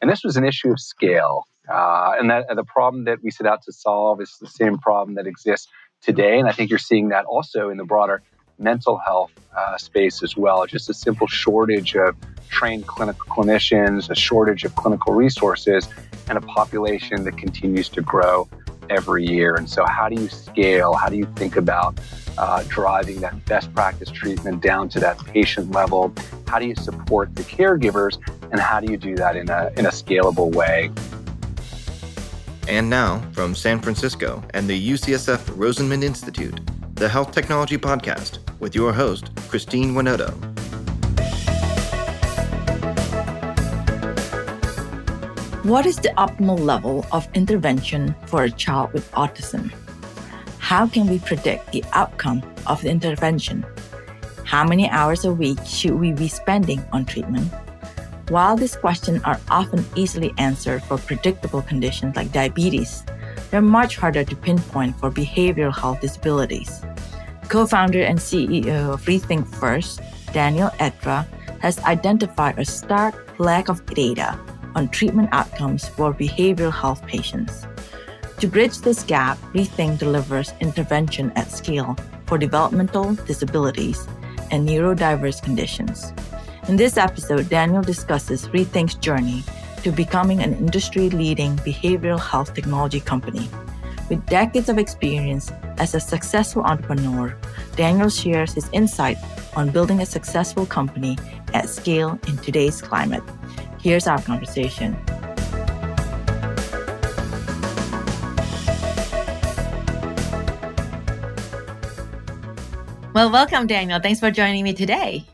And this was an issue of scale. And the problem that we set out to solve is the same problem that exists today. And I think you're seeing that also in the broader mental health space as well. Just a simple shortage of trained clinical clinicians, a shortage of clinical resources, and a population that continues to grow every year. And so how do you scale? How do you think about driving that best practice treatment down to that patient level? How do you support the caregivers? And how do you do that in a scalable way? And now, from San Francisco and the UCSF Rosenman Institute, the Health Technology Podcast with your host, Christine Winoto. What is the optimal level of intervention for a child with autism? How can we predict the outcome of the intervention? How many hours a week should we be spending on treatment? While these questions are often easily answered for predictable conditions like diabetes, they're much harder to pinpoint for behavioral health disabilities. Co-founder and CEO of Rethink First, Daniel Etra, has identified a stark lack of data on treatment outcomes for behavioral health patients. To bridge this gap, Rethink delivers intervention at scale for developmental disabilities and neurodiverse conditions. In this episode, Daniel discusses Rethink's journey to becoming an industry-leading behavioral health technology company. With decades of experience as a successful entrepreneur, Daniel shares his insight on building a successful company at scale in today's climate. Here's our conversation. Well, welcome, Daniel. Thanks for joining me today.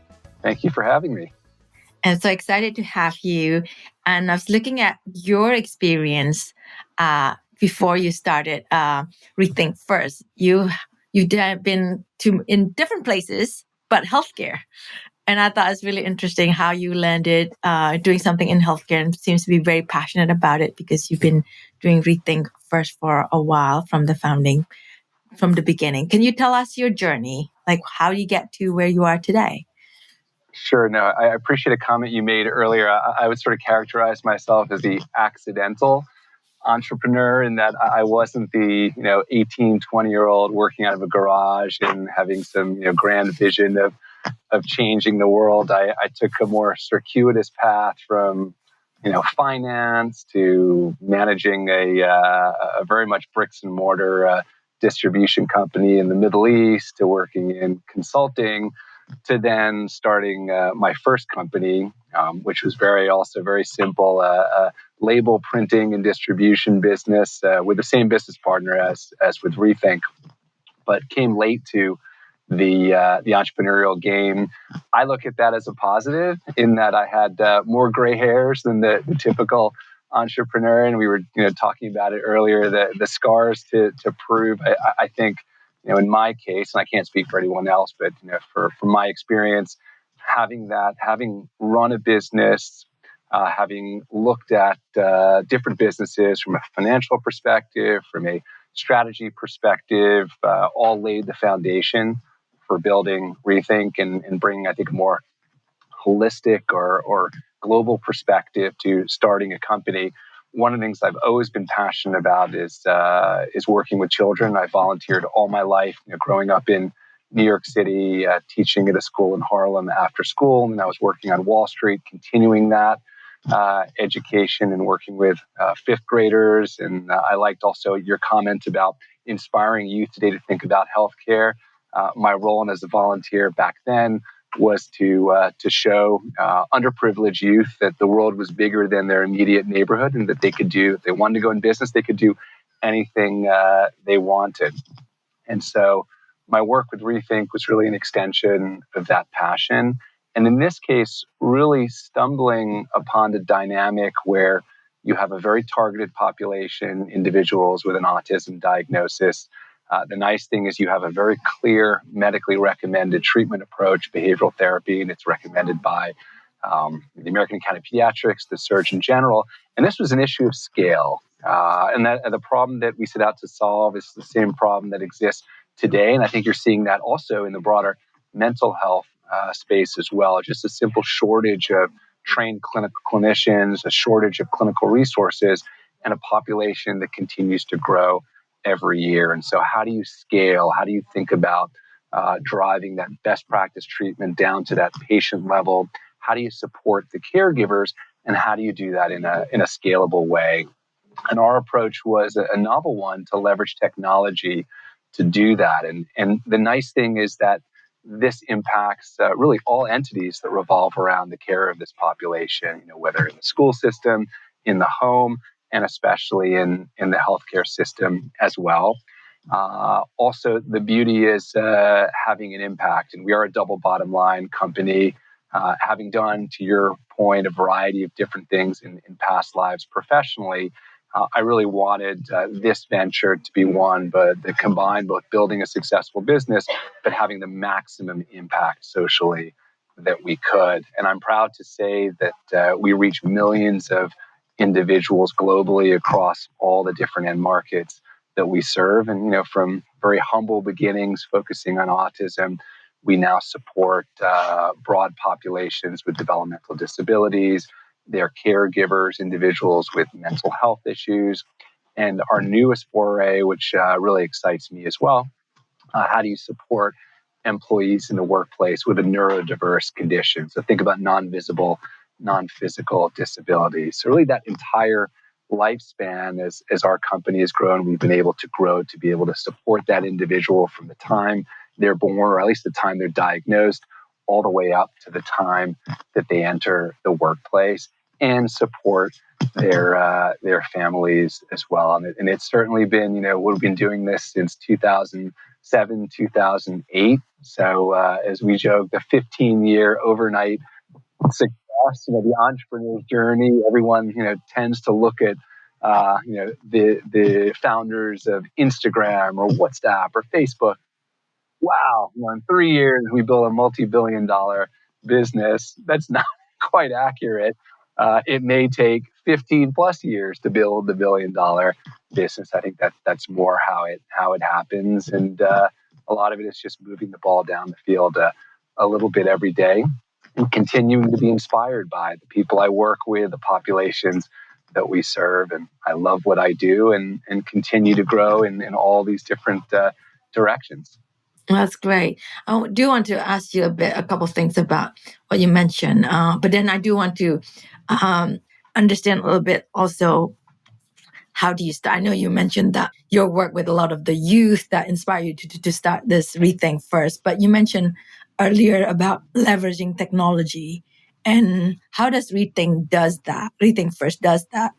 Thank you for having me. I'm so excited to have you. And I was looking at your experience before you started Rethink First. You've been in different places, but healthcare. And I thought it was really interesting how you landed doing something in healthcare and seems to be very passionate about it because you've been doing Rethink First for a while from the beginning. Can you tell us your journey? Like, how do you get to where you are today? Sure. No, I appreciate a comment you made earlier. I would sort of characterize myself as the accidental entrepreneur in that I wasn't the 18, 20-year-old working out of a garage and having some grand vision of changing the world. I took a more circuitous path from finance to managing a very much bricks and mortar distribution company in the Middle East to working in consulting to then starting my first company, which was very simple, label printing and distribution business with the same business partner as with Rethink, but came late to the entrepreneurial game. I look at that as a positive in that I had more gray hairs than the typical entrepreneur, and we were talking about it earlier. The scars to prove. I think. In my case, and I can't speak for anyone else, but from my experience, having run a business, having looked at different businesses from a financial perspective, from a strategy perspective, all laid the foundation for building Rethink and bringing, I think, a more holistic or global perspective to starting a company. One of the things I've always been passionate about is working with children. I volunteered all my life, growing up in New York City, teaching at a school in Harlem after school, and I was working on Wall Street, continuing that education and working with fifth graders. And I liked also your comment about inspiring youth today to think about healthcare. My role as a volunteer back then was to show underprivileged youth that the world was bigger than their immediate neighborhood and that they could do, if they wanted to go in business, they could do anything they wanted. And so my work with Rethink was really an extension of that passion. And in this case, really stumbling upon the dynamic where you have a very targeted population, individuals with an autism diagnosis. The nice thing is you have a very clear medically recommended treatment approach, behavioral therapy, and it's recommended by the American Academy of Pediatrics, the Surgeon General. And this was an issue of scale. And the problem that we set out to solve is the same problem that exists today. And I think you're seeing that also in the broader mental health space as well. Just a simple shortage of trained clinical clinicians, a shortage of clinical resources, and a population that continues to grow every year. And so how do you scale? How do you think about driving that best practice treatment down to that patient level? How do you support the caregivers? And how do you do that in a scalable way? And our approach was a novel one to leverage technology to do that. And the nice thing is that this impacts really all entities that revolve around the care of this population, whether in the school system, in the home, and especially in the healthcare system as well. Also, the beauty is having an impact. And we are a double bottom line company, having done, to your point, a variety of different things in past lives professionally. I really wanted this venture to be one, but that combined both building a successful business, but having the maximum impact socially that we could. And I'm proud to say that we reach millions of individuals globally across all the different end markets that we serve. And, from very humble beginnings, focusing on autism, we now support broad populations with developmental disabilities, their caregivers, individuals with mental health issues, and our newest foray, which really excites me as well. How do you support employees in the workplace with a neurodiverse condition? So think about non-visible, non-physical disabilities. So really that entire lifespan as our company has grown, we've been able to grow to be able to support that individual from the time they're born, or at least the time they're diagnosed, all the way up to the time that they enter the workplace, and support their families as well. And it's certainly been, we've been doing this since 2007, 2008. So as we joke, the 15-year overnight success, the entrepreneur's journey, everyone, tends to look at, the founders of Instagram or WhatsApp or Facebook. Wow, in 3 years, we built a multi-billion-dollar business. That's not quite accurate. It may take 15 plus years to build the billion-dollar business. I think that's more how it happens. And a lot of it is just moving the ball down the field a little bit every day and continuing to be inspired by the people I work with, the populations that we serve. And I love what I do and continue to grow in all these different directions. That's great. I do want to ask you a couple of things about what you mentioned, but then I do want to understand a little bit also, how do you start? I know you mentioned that your work with a lot of the youth that inspired you to start this Rethink first, but you mentioned earlier about leveraging technology, and how does Rethink first does that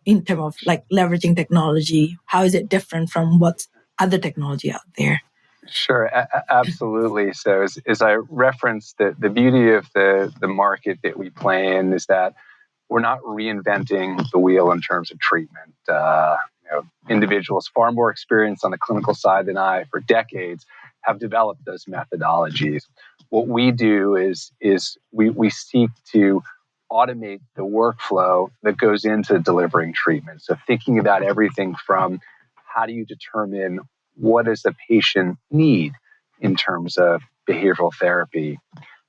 in terms of like leveraging technology? How is it different from what's other technology out there? Sure, absolutely. So as I referenced, the beauty of the market that we play in is that we're not reinventing the wheel in terms of treatment. Individuals far more experienced on the clinical side than I for decades have developed those methodologies. What we do is we seek to automate the workflow that goes into delivering treatment. So thinking about everything from how do you determine what does the patient need in terms of behavioral therapy?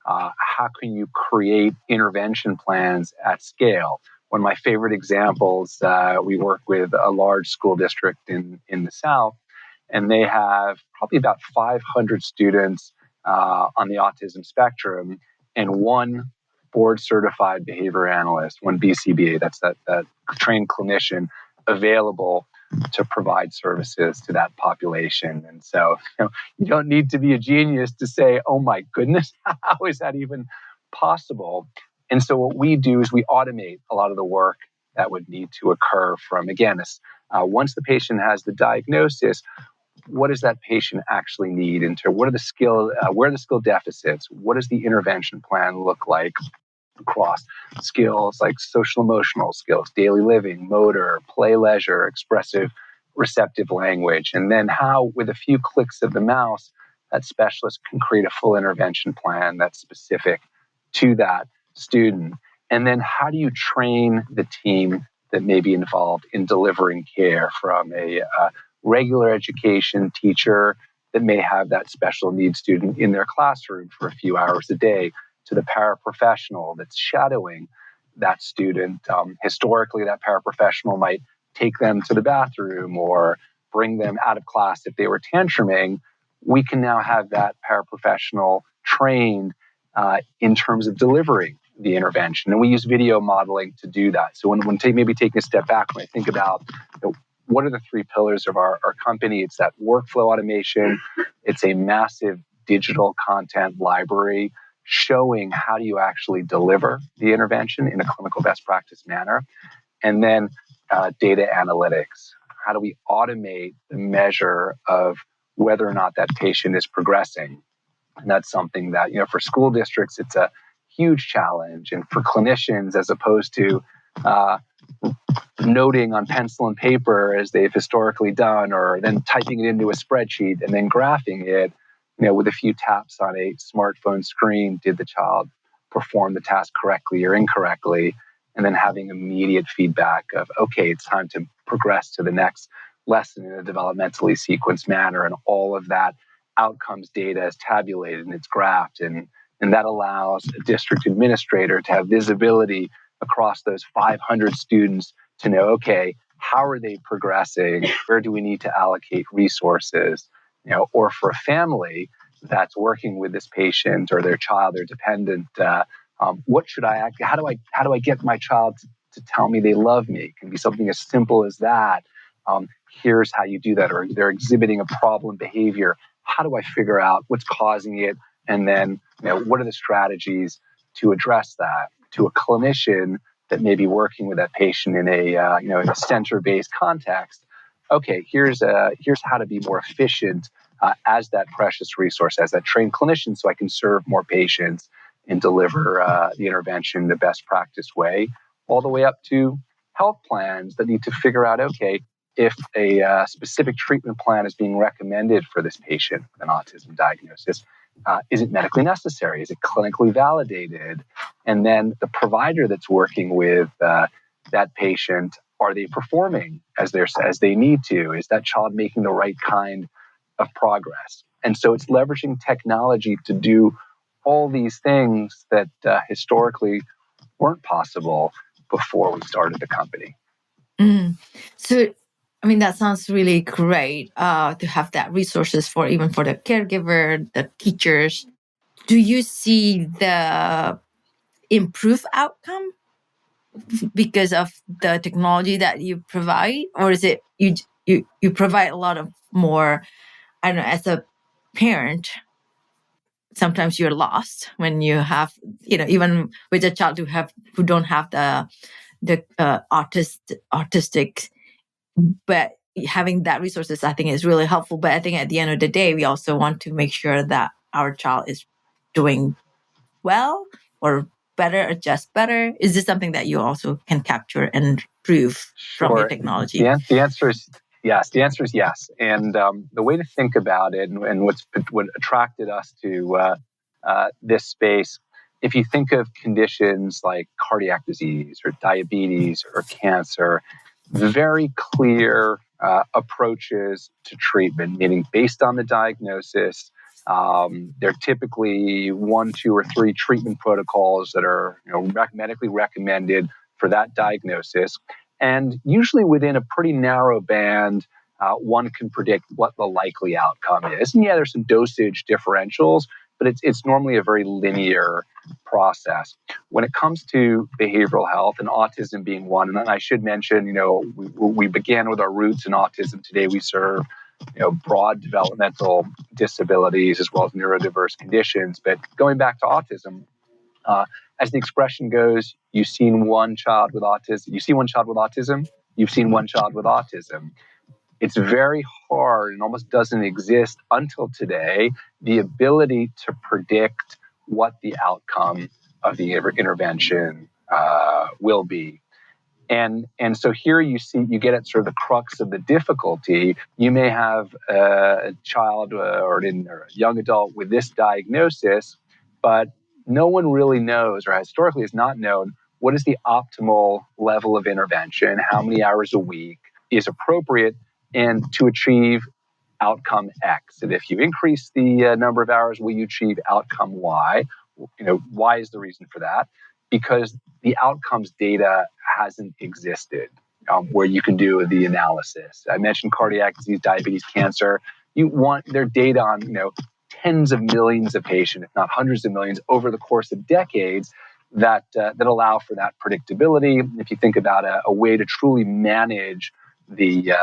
How can you create intervention plans at scale? One of my favorite examples, we work with a large school district in the South, and they have probably about 500 students on the autism spectrum, and one board-certified behavior analyst, one BCBA, that's that trained clinician available to provide services to that population. And so you don't need to be a genius to say, oh my goodness, how is that even possible? And so what we do is we automate a lot of the work that would need to occur from, again, once the patient has the diagnosis, what does that patient actually need? What are the skill deficits? What does the intervention plan look like across skills like social emotional skills, daily living, motor, play, leisure, expressive, receptive language? And then how, with a few clicks of the mouse, that specialist can create a full intervention plan that's specific to that student. And then how do you train the team that may be involved in delivering care, from a regular education teacher that may have that special needs student in their classroom for a few hours a day, to the paraprofessional that's shadowing that student. Historically, that paraprofessional might take them to the bathroom or bring them out of class if they were tantruming. We can now have that paraprofessional trained in terms of delivering the intervention. And we use video modeling to do that. So when maybe taking a step back, when I think about what are the three pillars of our company, it's that workflow automation, it's a massive digital content library showing how do you actually deliver the intervention in a clinical best practice manner. And then data analytics. How do we automate the measure of whether or not that patient is progressing? And that's something that, for school districts, it's a huge challenge. And for clinicians, as opposed to noting on pencil and paper as they've historically done, or then typing it into a spreadsheet and then graphing it, with a few taps on a smartphone screen, did the child perform the task correctly or incorrectly? And then having immediate feedback of, okay, it's time to progress to the next lesson in a developmentally sequenced manner. And all of that outcomes data is tabulated and it's graphed. And that allows a district administrator to have visibility across those 500 students to know, okay, how are they progressing? Where do we need to allocate resources? Or for a family that's working with this patient or their child or dependent, what should I act? How do I get my child to tell me they love me? It can be something as simple as that. Here's how you do that. Or they're exhibiting a problem behavior. How do I figure out what's causing it? And then, what are the strategies to address that? To a clinician that may be working with that patient in a center-based context. Okay, here's how to be more efficient as that precious resource, as that trained clinician, so I can serve more patients and deliver the intervention in the best practice way, all the way up to health plans that need to figure out, okay, if a specific treatment plan is being recommended for this patient with an autism diagnosis, is it medically necessary? Is it clinically validated? And then the provider that's working with that patient, are they performing as they need to? Is that child making the right kind of progress? And so it's leveraging technology to do all these things that historically weren't possible before we started the company. So, that sounds really great to have that resources for even for the caregiver, the teachers. Do you see the improved outcome because of the technology that you provide, or is it you provide a lot of more? I don't know. As a parent, sometimes you're lost when you have, even with a child who don't have the autistic, but having that resources, I think, is really helpful. But I think at the end of the day, we also want to make sure that our child is doing well or better or just better. Is this something that you also can capture and prove from your technology? The answer is yes. The answer is yes. And the way to think about it, and what attracted us to this space, if you think of conditions like cardiac disease or diabetes or cancer, very clear approaches to treatment, meaning based on the diagnosis, there are typically 1, 2, or 3 treatment protocols that are medically recommended for that diagnosis. And usually within a pretty narrow band, one can predict what the likely outcome is. And there's some dosage differentials, but it's normally a very linear process. When it comes to behavioral health, and autism being one, and I should mention, we began with our roots in autism. Today we serve broad developmental disabilities as well as neurodiverse conditions. But going back to autism, as the expression goes, you've seen one child with autism. You see one child with autism. You've seen one child with autism. It's very hard and almost doesn't exist until today, the ability to predict what the outcome of the intervention will be. And so here you get at sort of the crux of the difficulty. You may have a child or a young adult with this diagnosis, but no one really knows, or historically has not known, what is the optimal level of intervention, how many hours a week is appropriate, and to achieve outcome X. And if you increase the number of hours, will you achieve outcome Y? Y is the reason for that. because the outcomes data hasn't existed where you can do the analysis. I mentioned cardiac disease, diabetes, cancer. You want their data on, tens of millions of patients, if not hundreds of millions, over the course of decades that allow for that predictability. If you think about a way to truly manage the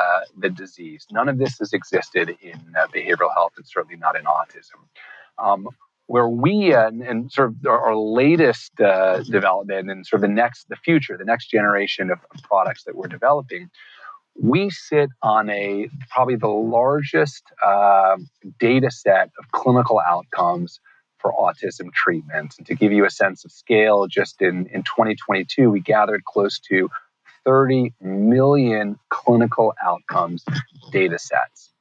disease, none of this has existed in behavioral health, and certainly not in autism. Where we and sort of our latest development and sort of the future, the next generation of products that we're developing, we sit on probably the largest data set of clinical outcomes for autism treatments. And to give you a sense of scale, just in 2022, we gathered close to 30 million clinical outcomes data sets.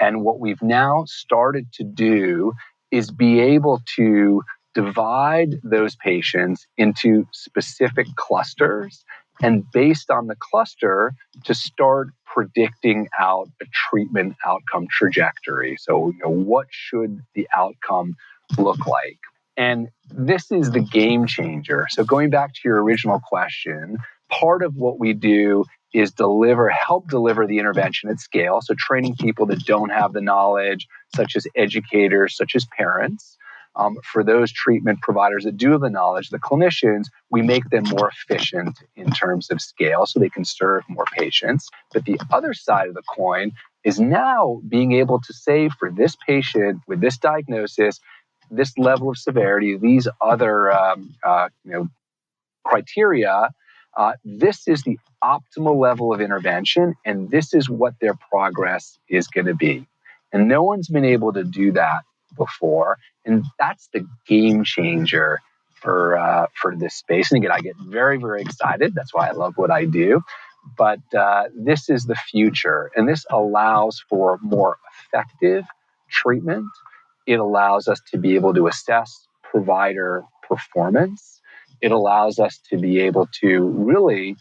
And what we've now started to do is be able to divide those patients into specific clusters, and based on the cluster, to start predicting out a treatment outcome trajectory. So, what should the outcome look like? And this is the game changer. So going back to your original question, part of what we do is help deliver the intervention at scale. So training people that don't have the knowledge, such as educators, such as parents. For those treatment providers that do have the knowledge, the clinicians, we make them more efficient in terms of scale so they can serve more patients. But the other side of the coin is now being able to say, for this patient with this diagnosis, this level of severity, these other criteria, this is the optimal level of intervention, and this is what their progress is going to be. And no one's been able to do that before, and that's the game changer for this space. And again, I get very, very excited. That's why I love what I do. But this is the future, and this allows for more effective treatment. It allows us to be able to assess provider performance. It allows us to be able to really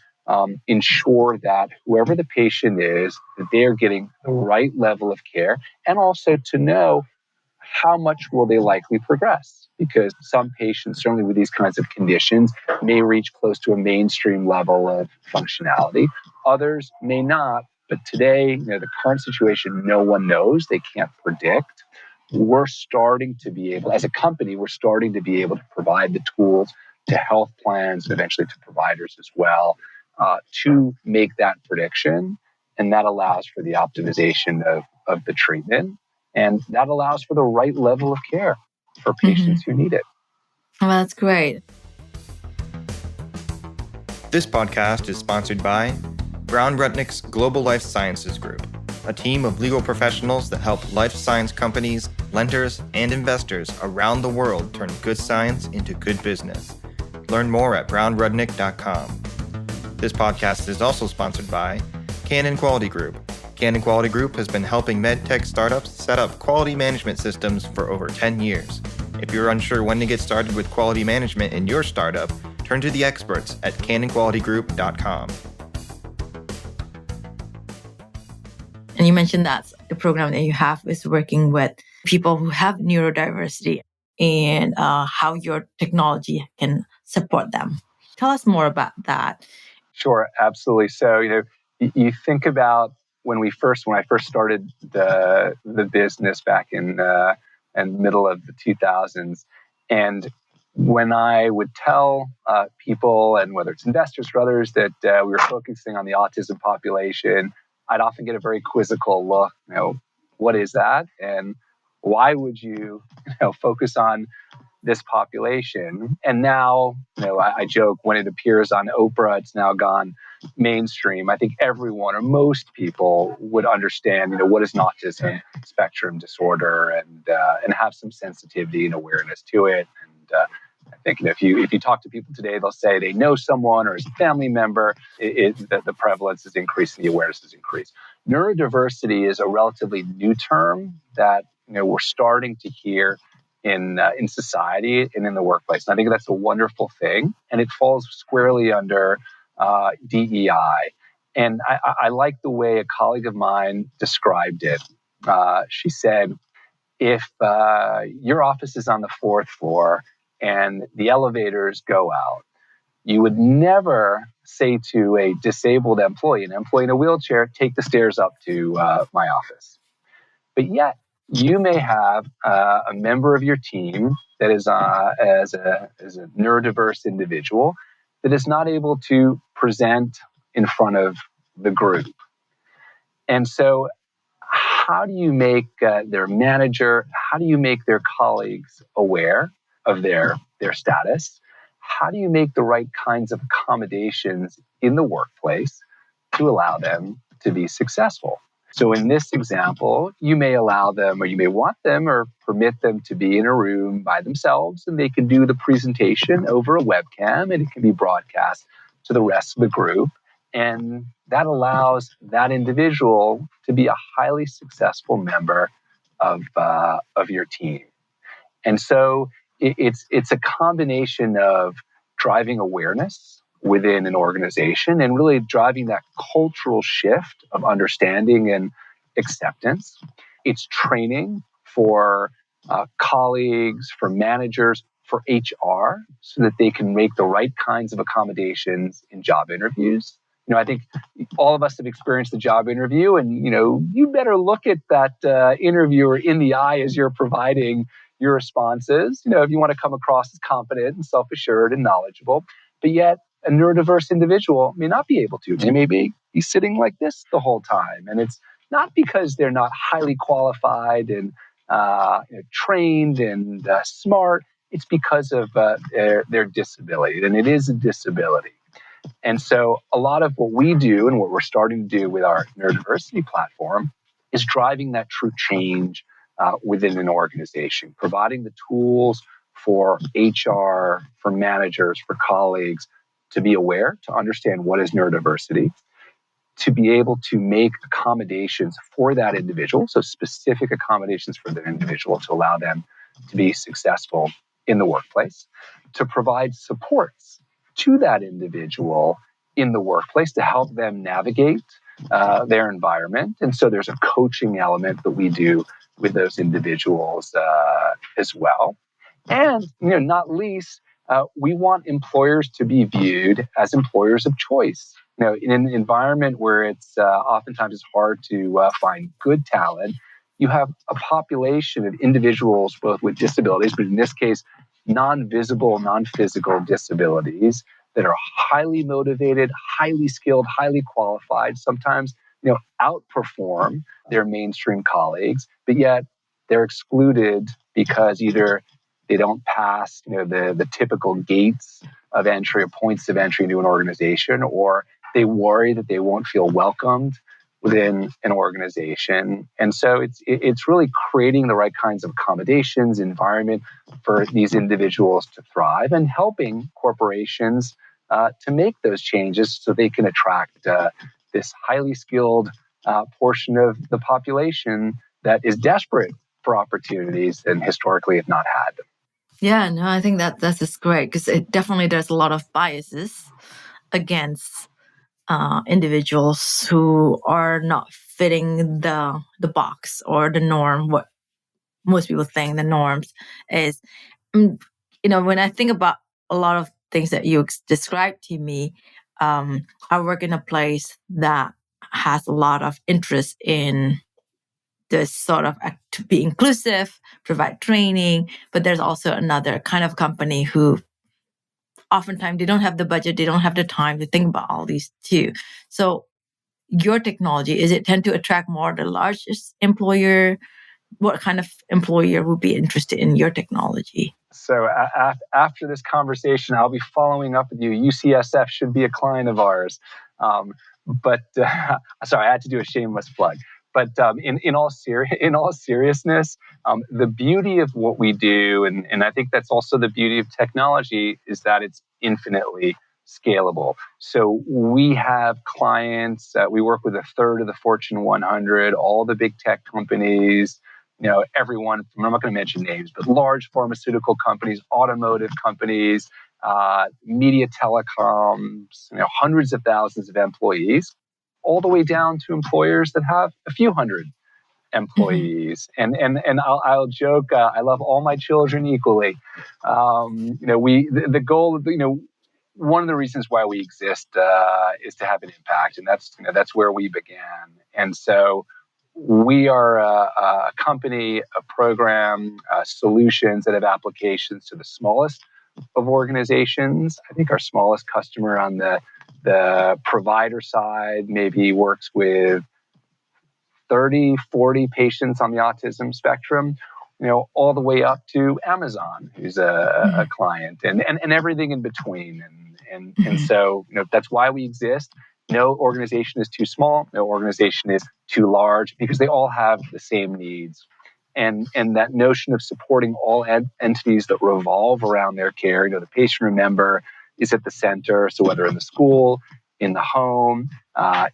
ensure that whoever the patient is, that they are getting the right level of care, and also to know how much will they likely progress. Because some patients, certainly with these kinds of conditions, may reach close to a mainstream level of functionality. Others may not. But today, the current situation, no one knows. They can't predict. We're starting to be able, as a company, to provide the tools to health plans and eventually to providers as well, to make that prediction. And that allows for the optimization of the treatment. And that allows for the right level of care for patients who need it. Well, that's great. This podcast is sponsored by Brown Rudnick's Global Life Sciences Group, a team of legal professionals that help life science companies, lenders, and investors around the world turn good science into good business. Learn more at brownrudnick.com. This podcast is also sponsored by Canon Quality Group. Canon Quality Group has been helping medtech startups set up quality management systems for over 10 years. If you're unsure when to get started with quality management in your startup, turn to the experts at canonqualitygroup.com. And you mentioned that the program that you have is working with people who have neurodiversity and how your technology can support them. Tell us more about that. Sure, absolutely. So, you think about when I first started the business back in middle of the 2000s, and when I would tell people, and whether it's investors or others, that we were focusing on the autism population, I'd often get a very quizzical look. What is that, and why would you focus on this population? And now, I joke, when it appears on Oprah, it's now gone mainstream. I think everyone or most people would understand, what is an autism spectrum disorder, and have some sensitivity and awareness to it. And I think if you talk to people today, they'll say they know someone or is a family member. The prevalence is increasing, the awareness is increased. Neurodiversity is a relatively new term that we're starting to hear in society and in the workplace. And I think that's a wonderful thing. And it falls squarely under DEI. And I like the way a colleague of mine described it. She said, if your office is on the 4th floor and the elevators go out, You would never say to a disabled employee, an employee in a wheelchair, take the stairs up to my office. But yet, you may have a member of your team that is as a neurodiverse individual that is not able to present in front of the group. And so how do you make their manager, how do you make their colleagues aware of their status? How do you make the right kinds of accommodations in the workplace to allow them to be successful? So in this example, you may allow them, or you may want them or permit them to be in a room by themselves, and they can do the presentation over a webcam, and it can be broadcast to the rest of the group. And that allows that individual to be a highly successful member of your team. And so it's a combination of driving awareness within an organization and really driving that cultural shift of understanding and acceptance. It's training for colleagues, for managers, for HR, so that they can make the right kinds of accommodations in job interviews. I think all of us have experienced the job interview, and you better look at that interviewer in the eye as you're providing your responses. If you want to come across as competent and self-assured and knowledgeable, but yet a neurodiverse individual may not be able to. They may be sitting like this the whole time, and it's not because they're not highly qualified and trained and smart. It's because of their disability, and it is a disability. And so a lot of what we do and what we're starting to do with our neurodiversity platform is driving that true change within an organization, providing the tools for HR, for managers, for colleagues to be aware, to understand what is neurodiversity, to be able to make accommodations for that individual, so specific accommodations for the individual to allow them to be successful in the workplace, to provide supports to that individual in the workplace to help them navigate their environment. And so there's a coaching element that we do with those individuals as well. And, not least, we want employers to be viewed as employers of choice. In an environment where it's oftentimes it's hard to find good talent, you have a population of individuals both with disabilities, but in this case, non-visible, non-physical disabilities that are highly motivated, highly skilled, highly qualified, sometimes outperform their mainstream colleagues, but yet they're excluded because either they don't pass the typical gates of entry or points of entry into an organization, or they worry that they won't feel welcomed within an organization. And so it's really creating the right kinds of accommodations, environment for these individuals to thrive, and helping corporations to make those changes so they can attract this highly skilled portion of the population that is desperate for opportunities and historically have not had them. Yeah, no, I think that's just great, because it definitely there's a lot of biases against individuals who are not fitting the box or the norm. What most people think the norms is, when I think about a lot of things that you described to me, I work in a place that has a lot of interest in this sort of to be inclusive, provide training, but there's also another kind of company who oftentimes they don't have the budget, they don't have the time to think about all these too. So your technology, is it tend to attract more the largest employer? What kind of employer would be interested in your technology? So after this conversation, I'll be following up with you. UCSF should be a client of ours. But sorry, I had to do a shameless plug. But in all seriousness, the beauty of what we do, and I think that's also the beauty of technology, is that it's infinitely scalable. So we have clients, we work with a third of the Fortune 100, all the big tech companies, everyone from, I'm not going to mention names, but large pharmaceutical companies, automotive companies, media telecoms, hundreds of thousands of employees, all the way down to employers that have a few hundred employees. Mm-hmm. And I'll joke, I love all my children equally. The goal, one of the reasons why we exist is to have an impact, and that's where we began. And so we are a company, a program, solutions that have applications to the smallest of organizations. I think our smallest customer on the provider side maybe works with 30, 40 patients on the autism spectrum, all the way up to Amazon, who's a client, and everything in between. And so, that's why we exist. No organization is too small. No organization is too large, because they all have the same needs. And that notion of supporting all entities that revolve around their care, the patient remember is at the center. So whether in the school, in the home,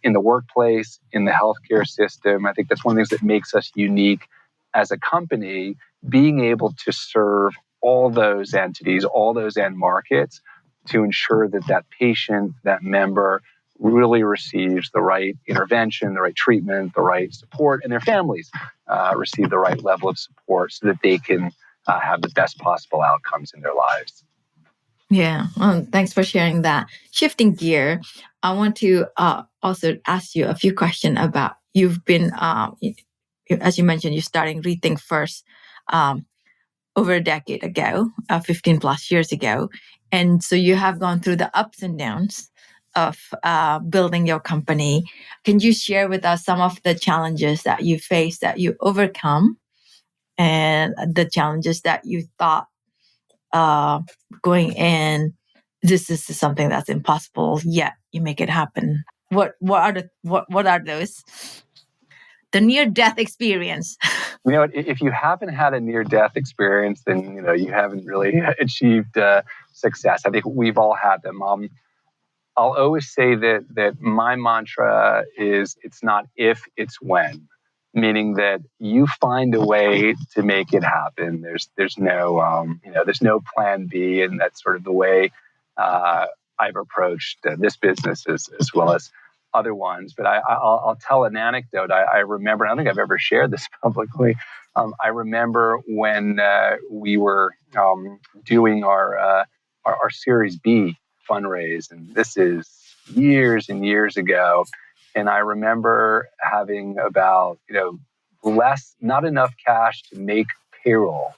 in the workplace, in the healthcare system, I think that's one of the things that makes us unique as a company, being able to serve all those entities, all those end markets, to ensure that patient, that member, really receives the right intervention, the right treatment, the right support, and their families receive the right level of support so that they can have the best possible outcomes in their lives. Yeah, thanks for sharing that. Shifting gear, I want to also ask you a few questions about, you've been, as you mentioned, you're starting Rethink first over a decade ago, 15 plus years ago. And so you have gone through the ups and downs of building your company. Can you share with us some of the challenges that you faced, that you overcome, and the challenges that you thought going in, this is something that's impossible, yet you make it happen? What are those? The near-death experience. If you haven't had a near-death experience, then you haven't really achieved success. I think we've all had them. I'll always say that my mantra is, it's not if, it's when. Meaning that you find a way to make it happen. There's no plan B, and that's sort of the way I've approached this business as well as other ones. But I'll tell an anecdote. I remember, I don't think I've ever shared this publicly. I remember when we were doing our Series B fundraise, and this is years and years ago. And I remember having about, not enough cash to make payroll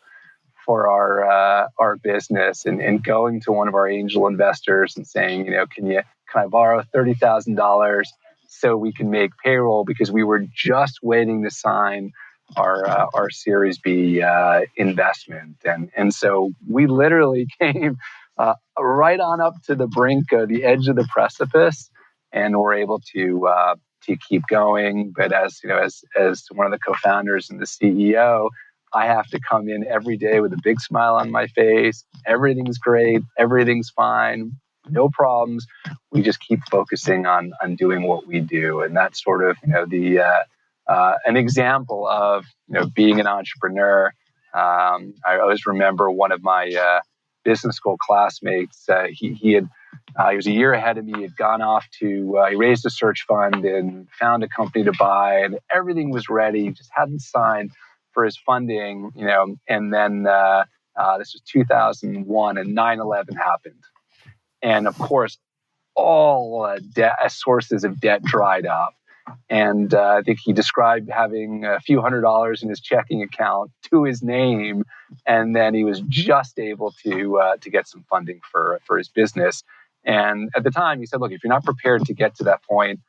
for our business, and going to one of our angel investors and saying, can I borrow $30,000 so we can make payroll, because we were just waiting to sign our Series B investment. And so we literally came right on up to the brink, the edge of the precipice, and were able to keep going. But as one of the co-founders and the CEO, I have to come in every day with a big smile on my face. Everything's great. Everything's fine. No problems. We just keep focusing on doing what we do. And that's sort of, an example of, being an entrepreneur. I always remember one of my business school classmates. He was a year ahead of me. He had gone off to, he raised a search fund and found a company to buy, and everything was ready. He just hadn't signed for his funding, and then this was 2001, and 9/11 happened. And of course, all sources of debt dried up. And I think he described having a few $100s in his checking account to his name, and then he was just able to get some funding for his business. And at the time, he said, "Look, if you're not prepared to get to that point,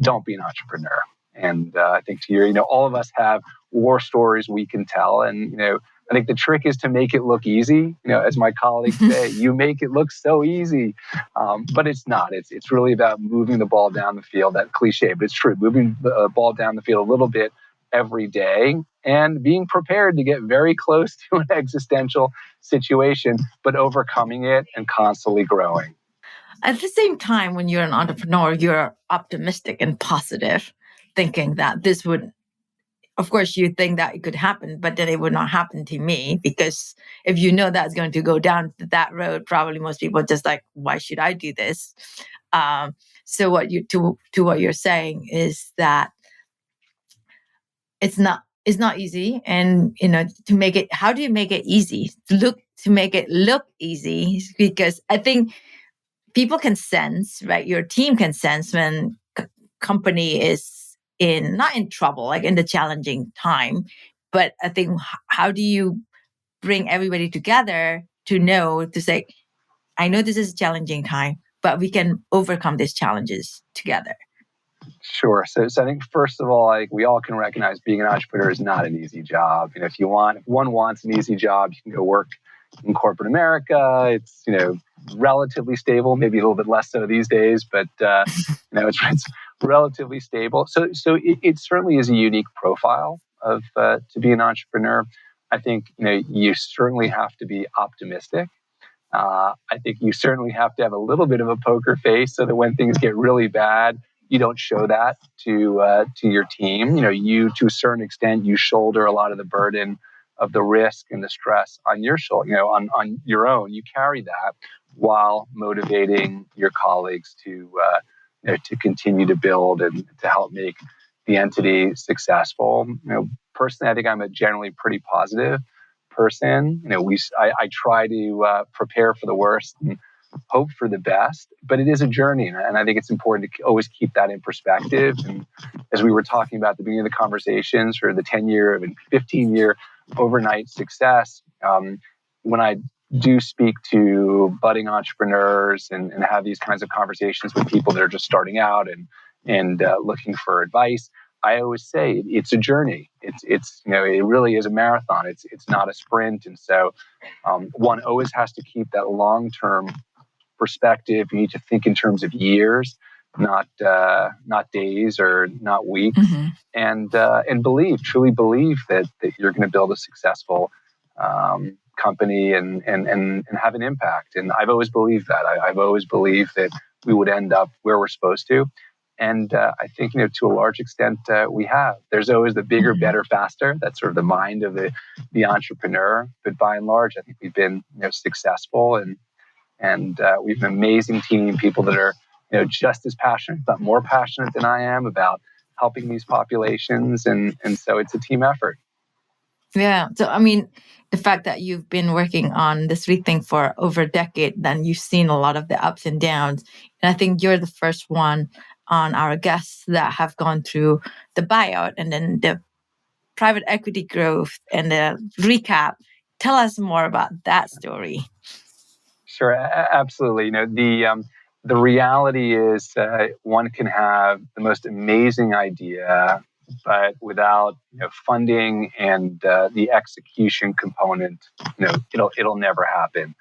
don't be an entrepreneur." And I think all of us have war stories we can tell, and I think the trick is to make it look easy. As my colleagues say, you make it look so easy, but it's not. It's really about moving the ball down the field. That cliche, but it's true. Moving the ball down the field a little bit every day, and being prepared to get very close to an existential situation, but overcoming it and constantly growing. At the same time, when you're an entrepreneur, you're optimistic and positive, thinking that this would, of course, you think that it could happen, but then it would not happen to me, because if that's going to go down that road, probably most people are just like, why should I do this? So what you're saying is that it's not easy, and to make it, how do you make it easy? To make it look easy, because I think people can sense, right? Your team can sense when company is not in trouble, like in the challenging time. But I think, how do you bring everybody together to say, I know this is a challenging time, but we can overcome these challenges together? Sure. So I think first of all, like we all can recognize being an entrepreneur is not an easy job. If one wants an easy job, you can go work in corporate America. It's relatively stable, maybe a little bit less so these days, but it's relatively stable. So it certainly is a unique profile of to be an entrepreneur. I think you certainly have to be optimistic. I think you certainly have to have a little bit of a poker face so that when things get really bad, you don't show that to your team. You to a certain extent you shoulder a lot of the burden of the risk and the stress on your shoulder. On your own, you carry that while motivating your colleagues to continue to build and to help make the entity successful. Personally, I think I'm a generally pretty positive person. I try to prepare for the worst and hope for the best, but it is a journey, and I think it's important to always keep that in perspective. And as we were talking about at the beginning of the conversations, for the 10-year and 15-year overnight success, when I do speak to budding entrepreneurs and have these kinds of conversations with people that are just starting out and looking for advice, I always say it's a journey. It really is a marathon. It's not a sprint, and so one always has to keep that long-term perspective. You need to think in terms of years, not days or not weeks, and truly believe that you're going to build a successful company and have an impact. And I've always believed that. I've always believed that we would end up where we're supposed to. And I think, to a large extent, we have. There's always the bigger, better, faster. That's sort of the mind of the entrepreneur. But by and large, I think we've been successful, and we have an amazing team, people that are just as passionate, but more passionate than I am about helping these populations. And so it's a team effort. Yeah. So, I mean, the fact that you've been working on this Rethink for over a decade, then you've seen a lot of the ups and downs. And I think you're the first one on our guests that have gone through the buyout and then the private equity growth and the recap. Tell us more about that story. Sure, absolutely. The reality is one can have the most amazing idea, but without funding and the execution component, it'll never happen.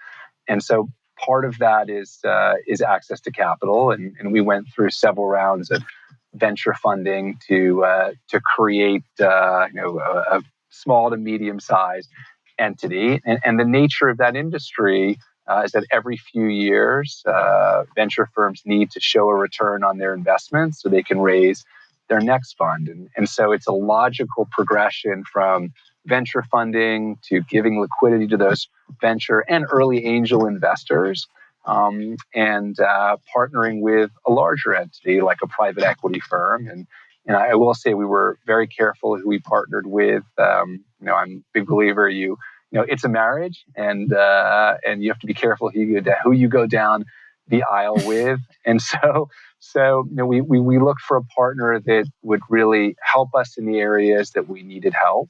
And so part of that is access to capital, and we went through several rounds of venture funding to create a small to medium sized entity, and the nature of that industry is that every few years, venture firms need to show a return on their investments so they can raise their next fund. And so it's a logical progression from venture funding to giving liquidity to those venture and early angel investors, and partnering with a larger entity like a private equity firm. And I will say we were very careful who we partnered with. I'm a big believer it's a marriage, and you have to be careful who you go down the aisle with. And so we looked for a partner that would really help us in the areas that we needed help,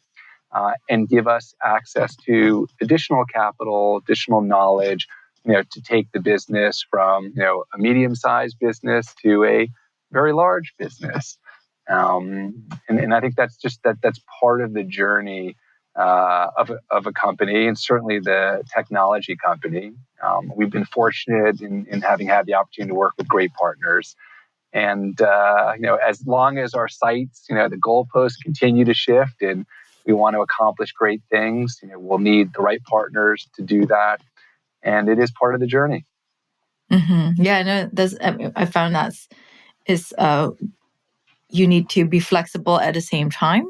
and give us access to additional capital, additional knowledge, to take the business from a medium-sized business to a very large business. And I think that's part of the journey of a company, and certainly the technology company. We've been fortunate in having had the opportunity to work with great partners. And as long as our sights, the goalposts continue to shift, and we want to accomplish great things, we'll need the right partners to do that. And it is part of the journey. Mm-hmm. Yeah, no, I found that is you need to be flexible at the same time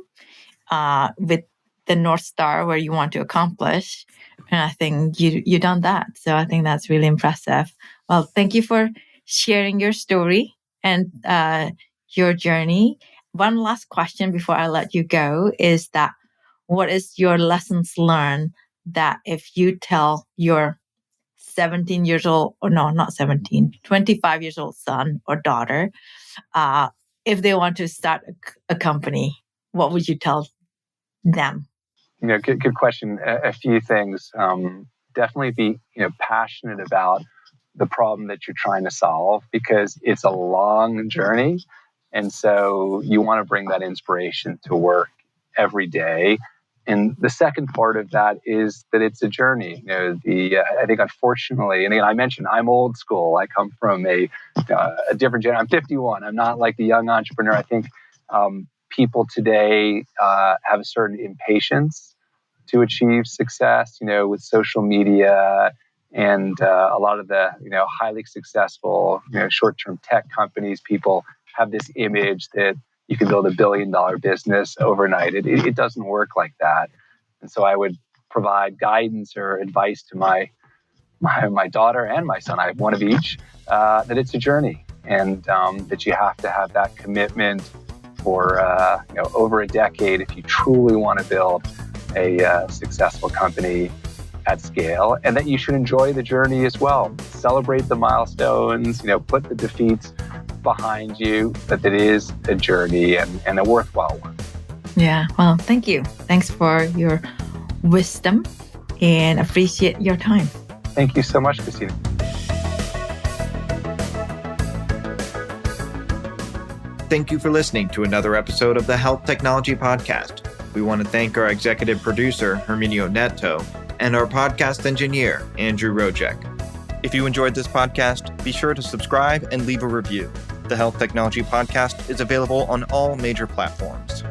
with the North Star where you want to accomplish. And I think you've done that. So I think that's really impressive. Well, thank you for sharing your story and your journey. One last question before I let you go is that what is your lessons learned that if you tell your 17 years old, or no, not 17, 25 years old son or daughter, if they want to start a company, what would you tell them? Good question. A few things. Definitely be, passionate about the problem that you're trying to solve, because it's a long journey. And so you want to bring that inspiration to work every day. And the second part of that is that it's a journey. I think, unfortunately, and again, I mentioned I'm old school. I come from a different generation. I'm 51. I'm not like the young entrepreneur. I think people today have a certain impatience to achieve success, with social media and a lot of the, highly successful, short-term tech companies. People have this image that you can build $1 billion business overnight. It doesn't work like that. And so I would provide guidance or advice to my daughter and my son. I have one of each. That it's a journey, and that you have to have that commitment for over a decade if you truly want to build a successful company at scale, and that you should enjoy the journey as well. Celebrate the milestones, put the defeats behind you, but it is a journey and a worthwhile one. Yeah, well, thank you. Thanks for your wisdom and appreciate your time. Thank you so much, Christina. Thank you for listening to another episode of the Health Technology Podcast. We want to thank our executive producer, Herminio Neto, and our podcast engineer, Andrew Rojek. If you enjoyed this podcast, be sure to subscribe and leave a review. The Health Technology Podcast is available on all major platforms.